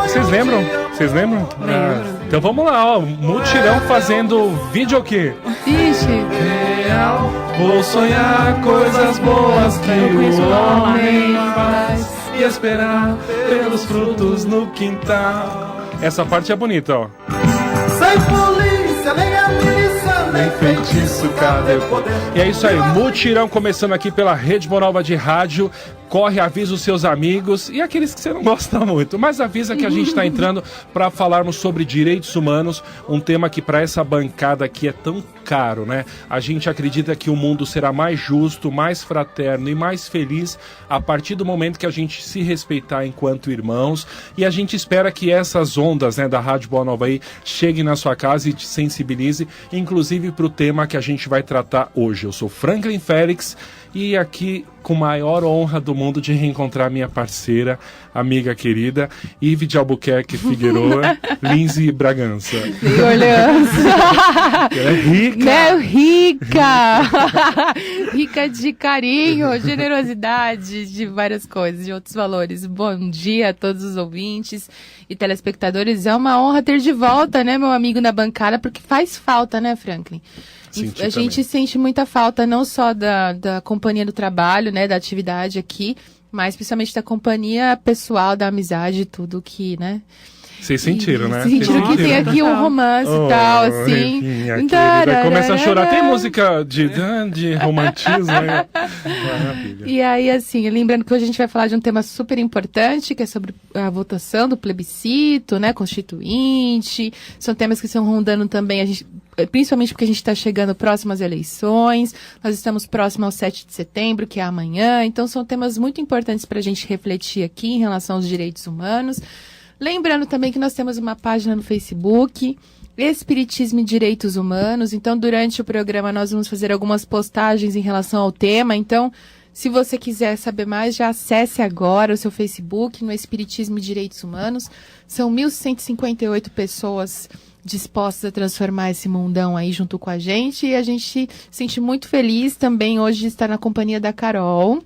Vocês lembram? Vocês lembram? Então vamos lá, ó. Mutirão fazendo vídeo aqui. Vixe. Real, vou sonhar coisas boas que o homem faz e esperar pelos frutos no quintal. Essa parte é bonita, ó. Sem polícia, nem a milícia, nem feitiço, cadê poder? E é isso aí, mutirão começando aqui pela Rede Bonova de Rádio. Corre, avisa os seus amigos e aqueles que você não gosta muito, mas avisa que a gente está entrando para falarmos sobre direitos humanos, um tema que para essa bancada aqui é tão caro, né? A gente acredita que o mundo será mais justo, mais fraterno e mais feliz a partir do momento que a gente se respeitar enquanto irmãos, e a gente espera que essas ondas, né, da Rádio Boa Nova aí cheguem na sua casa e te sensibilize, inclusive para o tema que a gente vai tratar hoje. Eu sou Franklin Félix e aqui com maior honra do mundo de reencontrar minha parceira, amiga querida, Ive de Albuquerque Figueroa, Lindsay Bragança. Orleans. Ela é rica. Né? Rica! Rica de carinho, generosidade, de várias coisas, de outros valores. Bom dia a todos os ouvintes e telespectadores. É uma honra ter de volta, né, meu amigo na bancada, porque faz falta, né, Franklin? A gente sente muita falta não só da companhia do trabalho, né, da atividade aqui, mas principalmente da companhia pessoal, da amizade, tudo que, né? Vocês sentiram, né? Sentiram que tem aqui um romance e tal, assim. Começa a chorar. Tem música de romantismo, né? Maravilha. E aí, assim, lembrando que hoje a gente vai falar de um tema super importante, que é sobre a votação do plebiscito, né, constituinte. São temas que estão rondando também, principalmente porque a gente está chegando próximo às eleições. Nós estamos próximo ao 7 de setembro, que é amanhã. Então, são temas muito importantes para a gente refletir aqui em relação aos direitos humanos. Lembrando também que nós temos uma página no Facebook, Espiritismo e Direitos Humanos. Então, durante o programa, nós vamos fazer algumas postagens em relação ao tema. Então, se você quiser saber mais, já acesse agora o seu Facebook no Espiritismo e Direitos Humanos. São 1.158 pessoas dispostas a transformar esse mundão aí junto com a gente. E a gente se sente muito feliz também hoje de estar na companhia da Carol.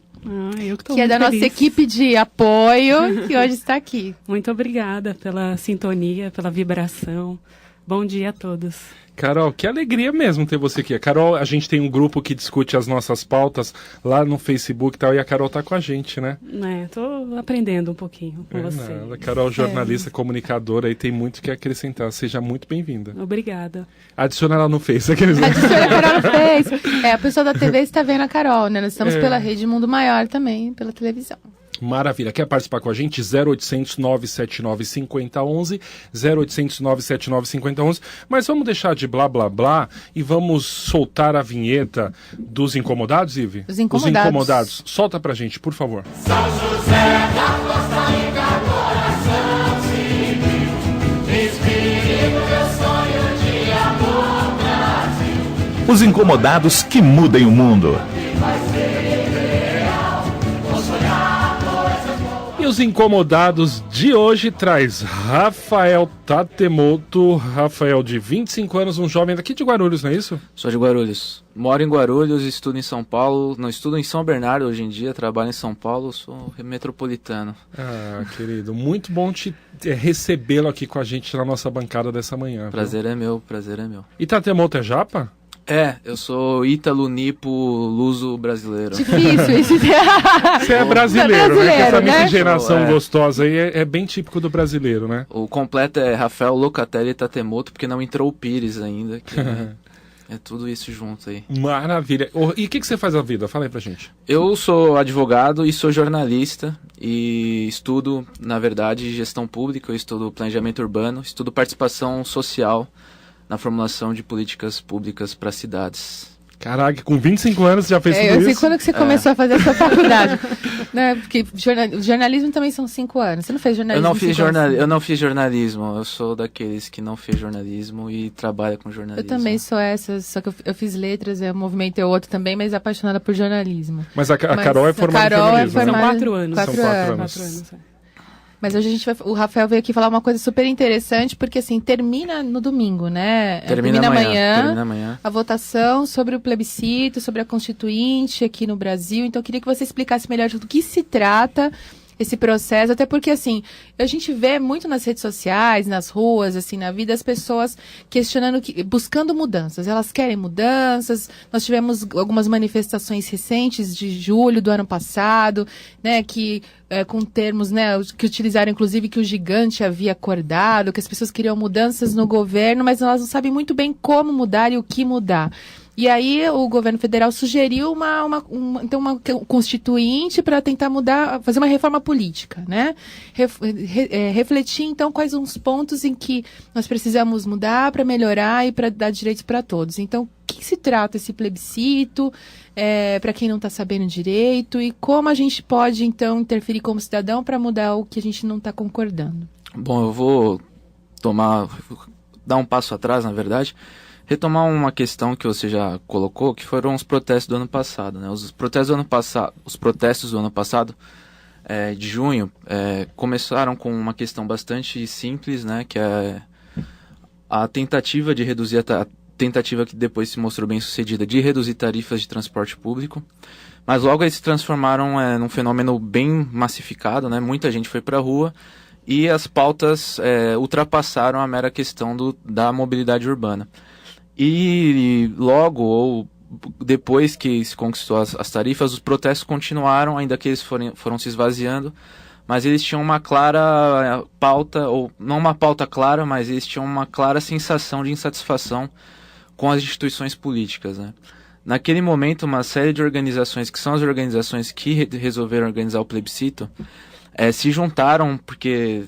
Que é da nossa equipe de apoio, que hoje está aqui. Muito obrigada pela sintonia, pela vibração. Bom dia a todos. Carol, que alegria mesmo ter você aqui. Carol, a gente tem um grupo que discute as nossas pautas lá no Facebook e tal, e a Carol tá com a gente, né? Tô aprendendo um pouquinho com você. Nada. Carol, jornalista, comunicadora, e tem muito que acrescentar. Seja muito bem-vinda. Obrigada. Adiciona ela no Face. Adiciona a Carol no Face. A pessoa da TV está vendo a Carol, né? Nós estamos pela Rede Mundo Maior também, pela televisão. Maravilha. Quer participar com a gente? 0800 979 5011, 0800 979 5011. Mas vamos deixar de blá blá blá e vamos soltar a vinheta dos incomodados, Ive? Os incomodados. Solta pra gente, por favor. São José da Costa Rica, coração civil, espírito, meu sonho de amor, Brasil. Os incomodados que mudem o mundo. E os incomodados de hoje traz Rafael Tatemoto. Rafael, de 25 anos, um jovem daqui de Guarulhos, não é isso? Sou de Guarulhos. Moro em Guarulhos, estudo em São Paulo. Não estudo em São Bernardo hoje em dia, trabalho em São Paulo, sou metropolitano. Ah, querido, muito bom te recebê-lo aqui com a gente na nossa bancada dessa manhã. Prazer é meu, prazer é meu. E Tatemoto é japa? Eu sou ítalo, nipo, luso brasileiro. Difícil isso. Você é brasileiro, né? Que essa miscigenação né? gostosa aí é bem típico do brasileiro, né? O completo é Rafael Locatelli Tatemoto, porque não entrou o Pires ainda. Que é tudo isso junto aí. Maravilha. E o que você faz na vida? Fala aí pra gente. Eu sou advogado e sou jornalista e estudo, na verdade, gestão pública, eu estudo planejamento urbano, estudo participação social na formulação de políticas públicas para cidades. Caraca, com 25 anos já fez tudo isso? Eu sei quando que você começou a fazer a sua faculdade. Né? Porque jornalismo também são 5 anos. Você não fez jornalismo? Eu não fiz jornalismo. Eu sou daqueles que não fez jornalismo e trabalha com jornalismo. Eu também sou essa, só que eu fiz letras, o movimento é outro também, mas apaixonada por jornalismo. Mas a Carol é formada em jornalismo. São 4 anos. São 4 anos. Mas hoje o Rafael veio aqui falar uma coisa super interessante, porque assim, termina no domingo, né? Termina amanhã a votação sobre o plebiscito, sobre a Constituinte aqui no Brasil. Então eu queria que você explicasse melhor do que se trata esse processo, até porque, assim, a gente vê muito nas redes sociais, nas ruas, assim, na vida, as pessoas questionando, buscando mudanças. Elas querem mudanças. Nós tivemos algumas manifestações recentes de julho do ano passado, né, que com termos, né, que utilizaram, inclusive, que o gigante havia acordado, que as pessoas queriam mudanças no governo, mas elas não sabem muito bem como mudar e o que mudar. E aí o governo federal sugeriu uma constituinte para tentar mudar, fazer uma reforma política, né? Refletir, então, quais são os pontos em que nós precisamos mudar para melhorar e para dar direitos para todos. Então, o que se trata esse plebiscito, para quem não está sabendo direito, e como a gente pode, então, interferir como cidadão para mudar o que a gente não está concordando? Bom, eu vou dar um passo atrás, na verdade, retomar uma questão que você já colocou, que foram os protestos do ano passado, né? Os protestos do ano passado, de junho, começaram com uma questão bastante simples, né? Que é a tentativa de reduzir a tentativa que depois se mostrou bem sucedida de reduzir tarifas de transporte público, mas logo eles se transformaram num fenômeno bem massificado, né? Muita gente foi para a rua e as pautas ultrapassaram a mera questão da mobilidade urbana. E logo, ou depois que se conquistou as tarifas, os protestos continuaram, ainda que eles foram se esvaziando, mas eles tinham uma clara pauta, ou não uma pauta clara, mas eles tinham uma clara sensação de insatisfação com as instituições políticas, né? Naquele momento, uma série de organizações, que são as organizações que resolveram organizar o plebiscito, se juntaram, porque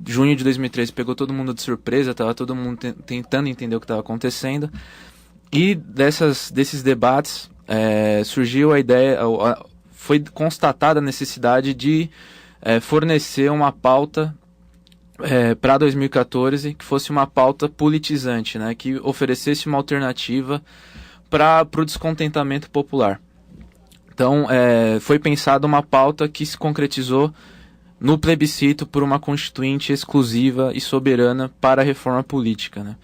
junho de 2013 pegou todo mundo de surpresa, estava todo mundo tentando entender o que estava acontecendo, e desses debates surgiu a ideia, foi constatada a necessidade de fornecer uma pauta para 2014 que fosse uma pauta politizante, né, que oferecesse uma alternativa para o descontentamento popular. Então, foi pensada uma pauta que se concretizou no plebiscito por uma constituinte exclusiva e soberana para a reforma política, né?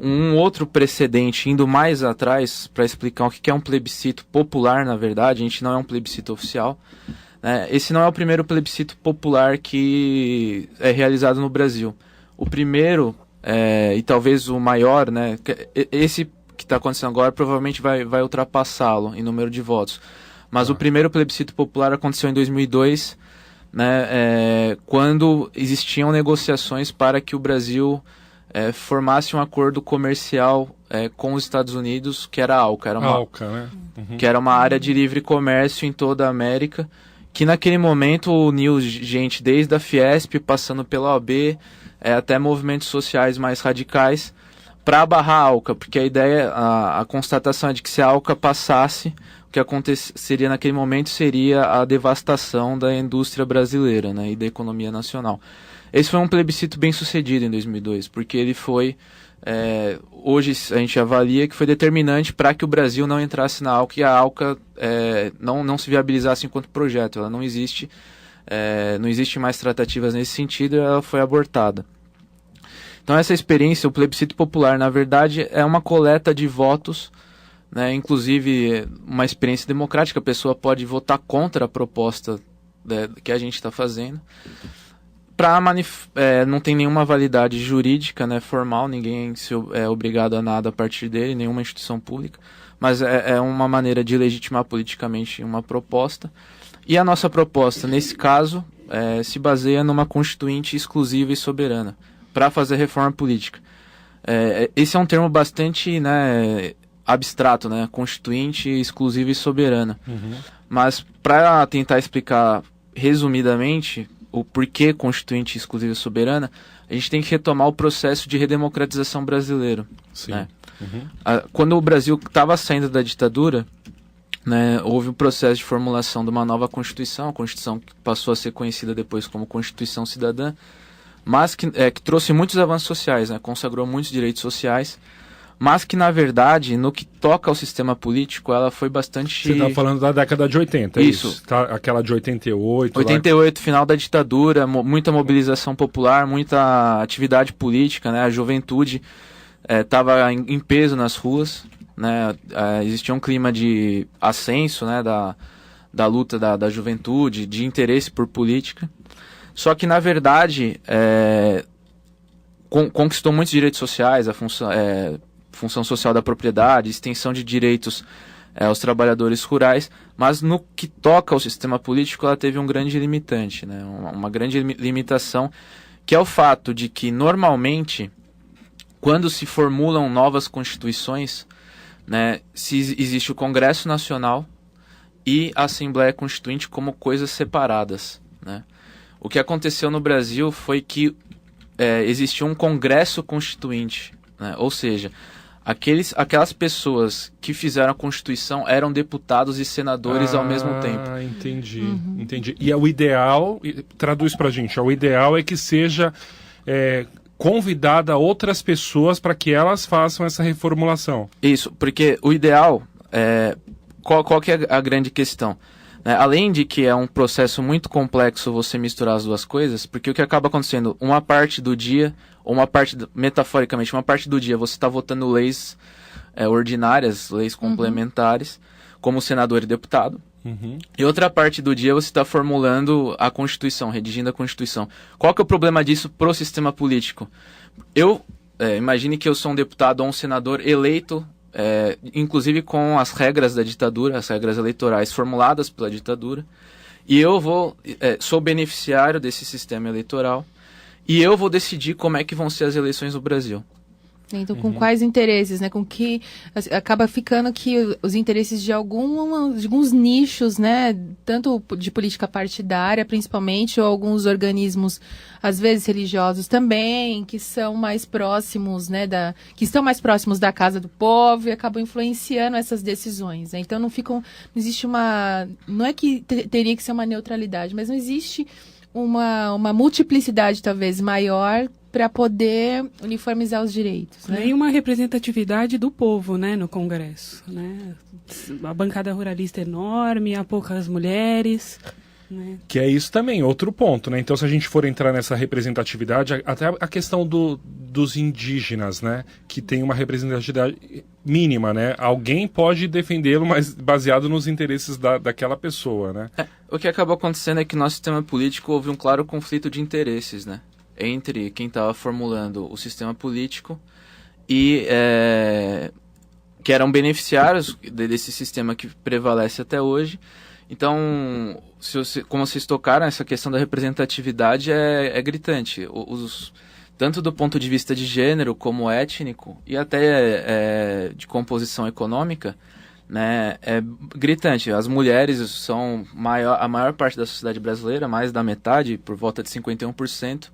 Um outro precedente, indo mais atrás, para explicar o que é um plebiscito popular, na verdade, a gente não é um plebiscito oficial, né? Esse não é o primeiro plebiscito popular que é realizado no Brasil. O primeiro, e talvez o maior, né? Esse que está acontecendo agora provavelmente vai ultrapassá-lo em número de votos. Mas o primeiro plebiscito popular aconteceu em 2002, né, quando existiam negociações para que o Brasil formasse um acordo comercial com os Estados Unidos, que era a ALCA. Né? Uhum. Que era uma área de livre comércio em toda a América, que naquele momento uniu gente desde a Fiesp, passando pela OAB, até movimentos sociais mais radicais, para barrar a ALCA, porque a ideia, a constatação é de que se a ALCA passasse, o que aconteceria naquele momento seria a devastação da indústria brasileira, né, e da economia nacional. Esse foi um plebiscito bem sucedido em 2002, porque ele foi, hoje a gente avalia que foi determinante para que o Brasil não entrasse na ALCA e a ALCA não se viabilizasse enquanto projeto. Ela não existe mais tratativas nesse sentido, ela foi abortada. Então essa experiência, o plebiscito popular, na verdade, é uma coleta de votos, né, inclusive uma experiência democrática, a pessoa pode votar contra a proposta que a gente está fazendo, não tem nenhuma validade jurídica, né, formal, ninguém é obrigado a nada a partir dele, nenhuma instituição pública, mas é uma maneira de legitimar politicamente uma proposta. E a nossa proposta, nesse caso, se baseia numa constituinte exclusiva e soberana, para fazer reforma política. Esse é um termo bastante, né, abstrato, né, constituinte, exclusiva e soberana. Uhum. Mas para tentar explicar resumidamente o porquê constituinte, exclusiva e soberana, a gente tem que retomar o processo de redemocratização brasileiro. Sim. Né? Uhum. Quando o Brasil estava saindo da ditadura, né, houve o processo de formulação de uma nova Constituição, a Constituição que passou a ser conhecida depois como Constituição Cidadã, mas que trouxe muitos avanços sociais, né, consagrou muitos direitos sociais, mas que, na verdade, no que toca ao sistema político, ela foi bastante... Você está falando da década de 80, é isso? Tá, aquela de 88. 88, final da ditadura, muita mobilização popular, muita atividade política, né, a juventude estava em peso nas ruas, né, existia um clima de ascenso, né, da luta da juventude, de interesse por política. Só que, na verdade, conquistou muitos direitos sociais, a função social da propriedade, extensão de direitos aos trabalhadores rurais, mas no que toca ao sistema político, ela teve um grande limitante, né? Uma grande limitação, que é o fato de que, normalmente, quando se formulam novas constituições, né, existe o Congresso Nacional e a Assembleia Constituinte como coisas separadas, né? O que aconteceu no Brasil foi que existiu um Congresso Constituinte, né? Ou seja, aquelas pessoas que fizeram a Constituição eram deputados e senadores ao mesmo tempo. Entendi. E é o ideal, traduz pra gente, o ideal é que seja convidada outras pessoas para que elas façam essa reformulação. Isso, porque o ideal, qual que é a grande questão? Além de que é um processo muito complexo você misturar as duas coisas, porque o que acaba acontecendo, uma parte do dia, ou metaforicamente, uma parte do dia você está votando leis ordinárias, leis complementares, como senador e deputado, e outra parte do dia você está formulando a Constituição, redigindo a Constituição. Qual que é o problema disso pro sistema político? Imagine que eu sou um deputado ou um senador eleito, inclusive com as regras da ditadura, as regras eleitorais formuladas pela ditadura, e eu sou beneficiário desse sistema eleitoral, e eu vou decidir como é que vão ser as eleições no Brasil. Então, com quais interesses, né? Com que acaba ficando que os interesses de alguns nichos, né? Tanto de política partidária, principalmente, ou alguns organismos, às vezes religiosos também, que são mais próximos, né? Que estão mais próximos da casa do povo e acabam influenciando essas decisões, né? Então, não existe não é que teria que ser uma neutralidade, mas não existe uma multiplicidade, talvez, maior para poder uniformizar os direitos, né? Nem uma representatividade do povo, né, no Congresso, né? A bancada ruralista é enorme, há poucas mulheres, né? Que é isso também, outro ponto, né? Então, se a gente for entrar nessa representatividade, até a questão dos indígenas, né? Que tem uma representatividade mínima, né? Alguém pode defendê-lo, mas baseado nos interesses daquela pessoa, né? O que acabou acontecendo é que no nosso sistema político houve um claro conflito de interesses, né? Entre quem estava formulando o sistema político e que eram beneficiários desse sistema que prevalece até hoje. Então, como vocês tocaram, essa questão da representatividade é gritante. Tanto do ponto de vista de gênero como étnico e até de composição econômica, né, é gritante. As mulheres são a maior parte da sociedade brasileira, mais da metade, por volta de 51%.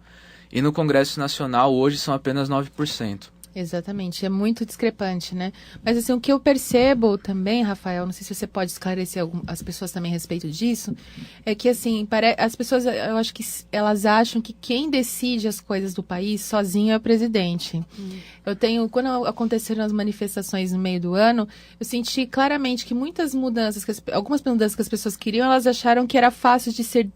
E no Congresso Nacional, hoje, são apenas 9%. Exatamente, é muito discrepante, né? Mas assim, o que eu percebo também, Rafael, não sei se você pode esclarecer as pessoas também a respeito disso, é que assim, as pessoas, eu acho que elas acham que quem decide as coisas do país sozinho é o presidente. Quando aconteceram as manifestações no meio do ano, eu senti claramente que algumas mudanças que as pessoas queriam, elas acharam que era fácil de ser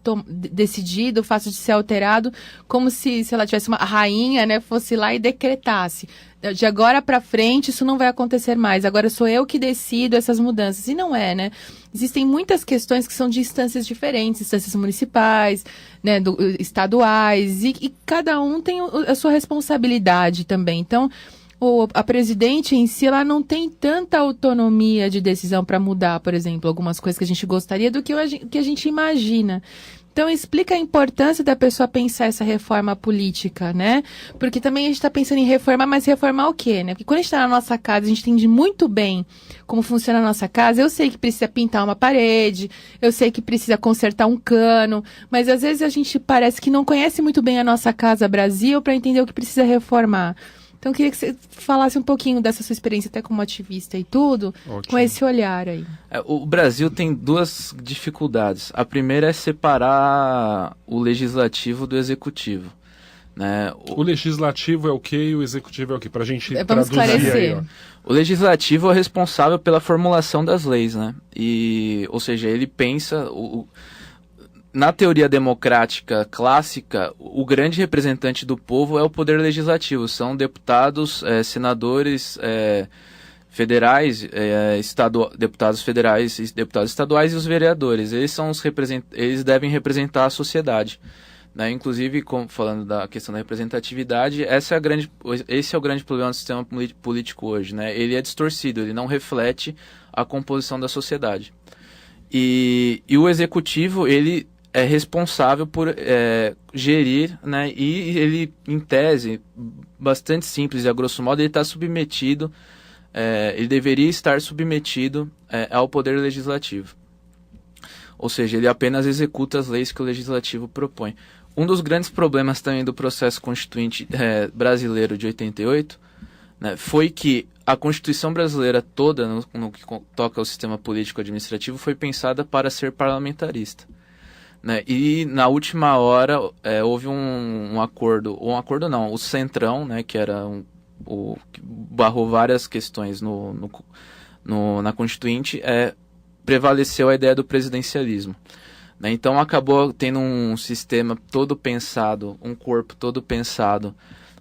decidido, fácil de ser alterado, como se ela tivesse uma rainha, né, fosse lá e decretasse. De agora para frente, isso não vai acontecer mais. Agora sou eu que decido essas mudanças. E não é, né? Existem muitas questões que são de instâncias diferentes, instâncias municipais, né, estaduais, e cada um tem a sua responsabilidade também. Então, a presidente em si, ela não tem tanta autonomia de decisão para mudar, por exemplo, algumas coisas que a gente gostaria do que a gente imagina. Então, explica a importância da pessoa pensar essa reforma política, né? Porque também a gente está pensando em reformar, mas reformar o quê, né? Porque quando a gente está na nossa casa, a gente entende muito bem como funciona a nossa casa. Eu sei que precisa pintar uma parede, eu sei que precisa consertar um cano, mas às vezes a gente parece que não conhece muito bem a nossa casa Brasil para entender o que precisa reformar. Então, eu queria que você falasse um pouquinho dessa sua experiência até como ativista e tudo, ótimo, com esse olhar aí. O Brasil tem duas dificuldades. A primeira é separar o legislativo do executivo, né? O legislativo é o quê e o executivo é o quê? Para a gente vamos traduzir aí, ó. O legislativo é responsável pela formulação das leis, né? Ou seja, ele pensa... Na teoria democrática clássica, o grande representante do povo é o poder legislativo. São deputados, senadores, federais, deputados federais e deputados estaduais e os vereadores. Eles devem representar a sociedade. Né? Inclusive, falando da questão da representatividade, esse é o grande problema do sistema político hoje. Né? Ele é distorcido, ele não reflete a composição da sociedade. E o executivo, ele é responsável por gerir, né? E ele, em tese, bastante simples e a grosso modo, ele está submetido, ele deveria estar submetido ao poder legislativo. Ou seja, ele apenas executa as leis que o legislativo propõe. Um dos grandes problemas também do processo constituinte brasileiro de 88, né, foi que a Constituição brasileira toda, no que toca ao sistema político-administrativo, foi pensada para ser parlamentarista. Né? E na última hora houve um acordo, o Centrão, né, que era que barrou várias questões na Constituinte, prevaleceu a ideia do presidencialismo. Né? Então acabou tendo um sistema todo pensado, um corpo todo pensado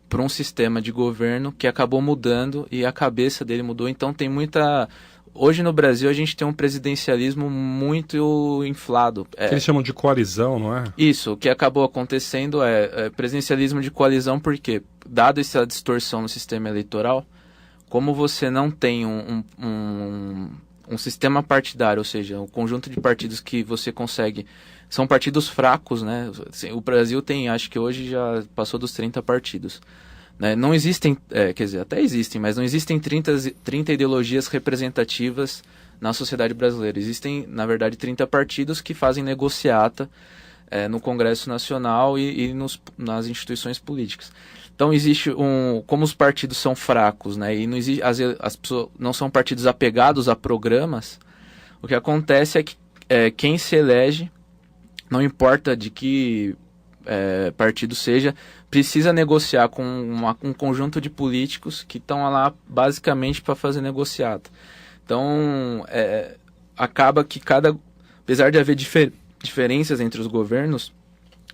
para um sistema de governo que acabou mudando e a cabeça dele mudou. Então tem muita... Hoje no Brasil a gente tem um presidencialismo muito inflado. Que eles chamam de coalizão, não é? Isso, o que acabou acontecendo é presidencialismo de coalizão porque, dado essa distorção no sistema eleitoral, como você não tem um sistema partidário, ou seja, um conjunto de partidos que você consegue... São partidos fracos, né? O Brasil tem, acho que hoje já passou dos 30 partidos. Né? Não existem, quer dizer, até existem, mas não existem 30 ideologias representativas na sociedade brasileira. Existem, na verdade, 30 partidos que fazem negociata no Congresso Nacional e nas instituições políticas. Então existe como os partidos são fracos, né, e não existe, as pessoas não são partidos apegados a programas, o que acontece é que quem se elege, não importa de que partido seja, precisa negociar com um conjunto de políticos que estão lá basicamente para fazer negociata. Então acaba que apesar de haver diferenças entre os governos,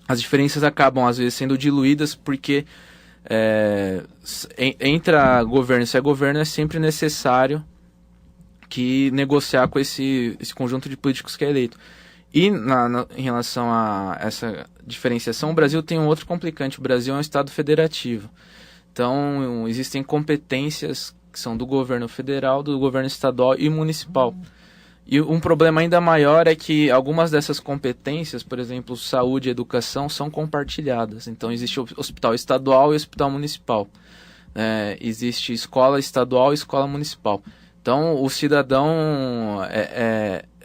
as diferenças acabam às vezes sendo diluídas porque entre governo e governo é sempre necessário que negociar com esse conjunto de políticos que é eleito. E em relação a essa diferenciação, o Brasil tem um outro complicante. O Brasil é um estado federativo. Então, existem competências que são do governo federal, do governo estadual e municipal. E um problema ainda maior é que algumas dessas competências, por exemplo, saúde e educação, são compartilhadas. Então, existe o hospital estadual e o hospital municipal. Existe escola estadual e escola municipal. Então, o cidadão,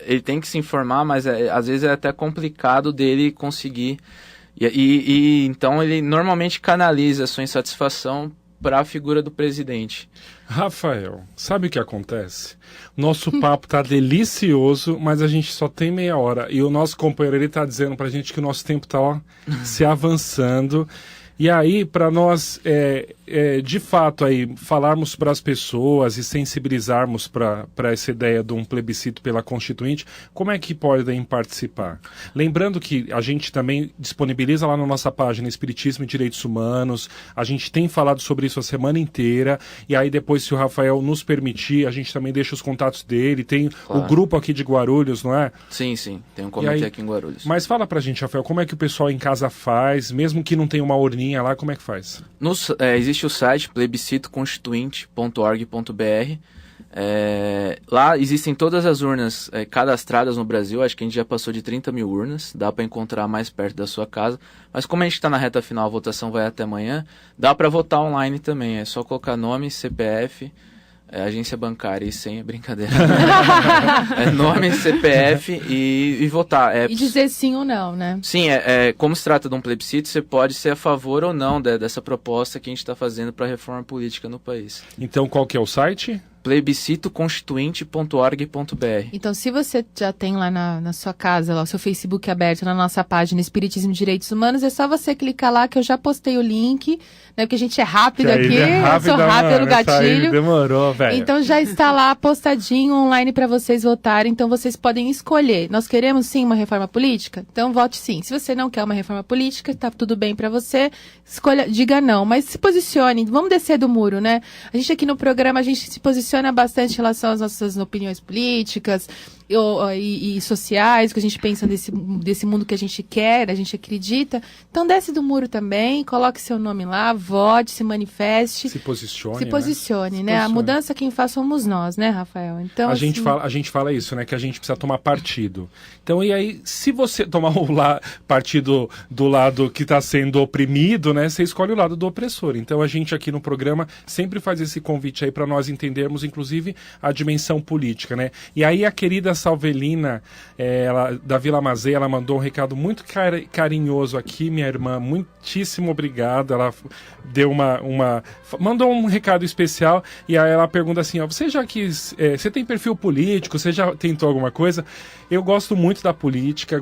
ele tem que se informar, mas às vezes é até complicado dele conseguir. E então, ele normalmente canaliza a sua insatisfação para a figura do presidente. Rafael, sabe o que acontece? Nosso papo tá delicioso, mas a gente só tem meia hora. E o nosso companheiro, ele tá dizendo pra gente que o nosso tempo tá se avançando. E aí, para nós, de fato, aí, falarmos para as pessoas e sensibilizarmos para essa ideia de um plebiscito pela Constituinte, como é que podem participar? Lembrando que a gente também disponibiliza lá na nossa página Espiritismo e Direitos Humanos, a gente tem falado sobre isso a semana inteira, e aí depois, se o Rafael nos permitir, a gente também deixa os contatos dele, tem o grupo aqui de Guarulhos, não é? Sim, tem um comitê aqui em Guarulhos. Mas fala pra gente, Rafael, como é que o pessoal em casa faz, mesmo que não tenha uma urninha lá, como é que faz? Existe o site plebiscitoconstituinte.org.br. Lá existem todas as urnas cadastradas no Brasil. Acho que a gente já passou de 30 mil urnas. Dá para encontrar mais perto da sua casa. Mas como a gente está na reta final, a votação vai até amanhã, dá para votar online também. É só colocar nome, CPF, agência bancária e senha, brincadeira. Nome, CPF e votar. E dizer sim ou não, né? Sim, como se trata de um plebiscito, você pode ser a favor ou não dessa proposta que a gente está fazendo para a reforma política no país. Então, qual que é o site? plebiscitoconstituinte.org.br. Então, se você já tem lá na sua casa, lá, o seu Facebook aberto na nossa página Espiritismo e Direitos Humanos, é só você clicar lá que eu já postei o link, né? Porque a gente é rápido aqui, eu sou rápido no gatilho. Demorou, velho. Então já está lá postadinho online para vocês votarem, então vocês podem escolher. Nós queremos sim uma reforma política? Então vote sim. Se você não quer uma reforma política, tá tudo bem para você, diga não, mas se posicione, vamos descer do muro, né? A gente aqui no programa, a gente se posiciona posiciona bastante em relação às nossas opiniões políticas e sociais, que a gente pensa desse mundo que a gente quer, a gente acredita. Então desce do muro também, coloque seu nome lá, vote, se manifeste. Se posicione, Se posicione, né? A mudança quem faz somos nós, né, Rafael? Então, a gente fala isso, né? Que a gente precisa tomar partido. Então, e aí, se você tomar partido do lado que está sendo oprimido, né? Você escolhe o lado do opressor. Então, a gente aqui no programa sempre faz esse convite aí para nós entendermos, inclusive, a dimensão política, né? E aí, a querida Salvelina, da Vila Mazei, ela mandou um recado muito carinhoso aqui, minha irmã. Muitíssimo obrigado. Ela deu mandou um recado especial e aí ela pergunta assim, ó, você já quis, você tem perfil político, você já tentou alguma coisa? Eu gosto muito da política,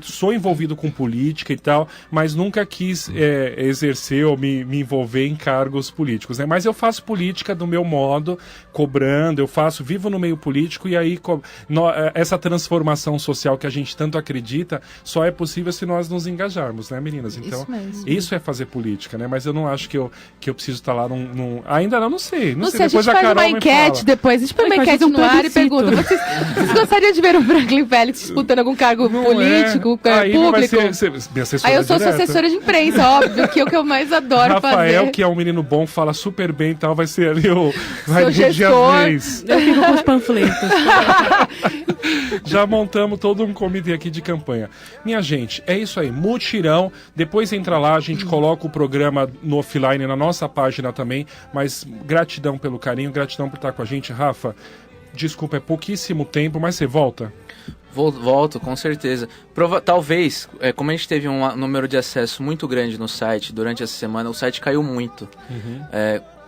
sou envolvido com política e tal, mas nunca quis exercer ou me envolver em cargos políticos, né? Mas eu faço política do meu modo, cobrando, vivo no meio político e aí essa transformação social que a gente tanto acredita só é possível se nós nos engajarmos, né, meninas? Então, isso é fazer política, né? Mas eu não acho que eu preciso estar lá ainda não sei. Não sei, depois a gente faz uma enquete depois, a gente põe uma enquete no ar e pergunta, vocês gostariam de ver o Franklin Félix disputando algum cargo político, público? Aí eu sou sua assessora de imprensa, óbvio, que é o que eu mais adoro fazer. Rafael, que é um menino bom, fala super bem e tal, vai ser ali vai gestor. Eu fico com os panfletos. Já montamos todo um comitê aqui de campanha. Minha gente, é isso aí, mutirão. Depois entra lá, a gente coloca o programa no offline na nossa página também, mas gratidão pelo carinho, gratidão por estar com a gente. Rafa, desculpa, é pouquíssimo tempo, mas você volta? Volto, com certeza. Talvez, como a gente teve um número de acesso muito grande no site durante essa semana, o site caiu muito.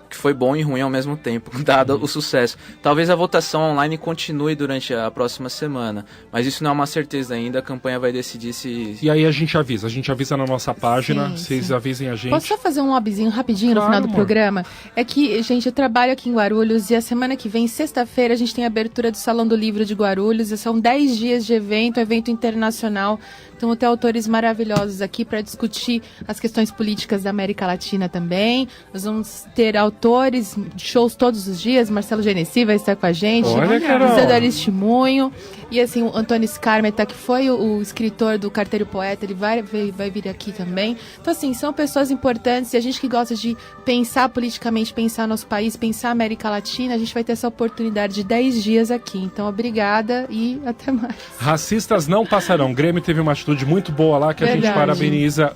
Que foi bom e ruim ao mesmo tempo, dado o sucesso. Talvez a votação online continue durante a próxima semana, mas isso não é uma certeza ainda, a campanha vai decidir se... E aí a gente avisa na nossa página, vocês avisem a gente. Posso só fazer um lobbyzinho rapidinho no final do programa? É que, gente, eu trabalho aqui em Guarulhos e a semana que vem, sexta-feira, a gente tem a abertura do Salão do Livro de Guarulhos, e são 10 dias de evento internacional. Então, vou ter autores maravilhosos aqui para discutir as questões políticas da América Latina também. Nós vamos ter autores de shows todos os dias. Marcelo Genesi vai estar com a gente. Olha, Carol. José Doris Munho. E assim, o Antônio Scarmeta, que foi o escritor do Carteiro Poeta, ele vai vir aqui também. Então, assim, são pessoas importantes. E a gente que gosta de pensar politicamente, pensar nosso país, pensar a América Latina, a gente vai ter essa oportunidade de 10 dias aqui. Então, obrigada e até mais. Racistas não passarão. O Grêmio teve uma atitude muito boa lá, que a gente parabeniza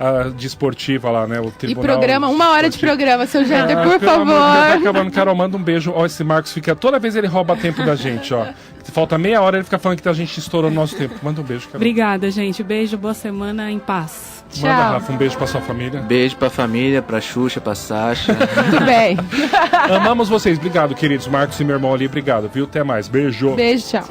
a desportiva lá, né? O tribunal. E programa, 1 hora de programa, seu Jânter, por favor. Tá acabando. Carol, manda um beijo. Ó, esse Marcos fica... Toda vez ele rouba tempo da gente, ó. Falta meia hora, ele fica falando que a gente estourou o nosso tempo. Manda um beijo, Carol. Obrigada, gente. Beijo, boa semana, em paz. Tchau. Manda, Rafa, um beijo pra sua família. Beijo pra família, pra Xuxa, pra Sasha. Muito bem. Amamos vocês. Obrigado, queridos. Marcos e meu irmão ali, obrigado, viu? Até mais. Beijo. Beijo, tchau.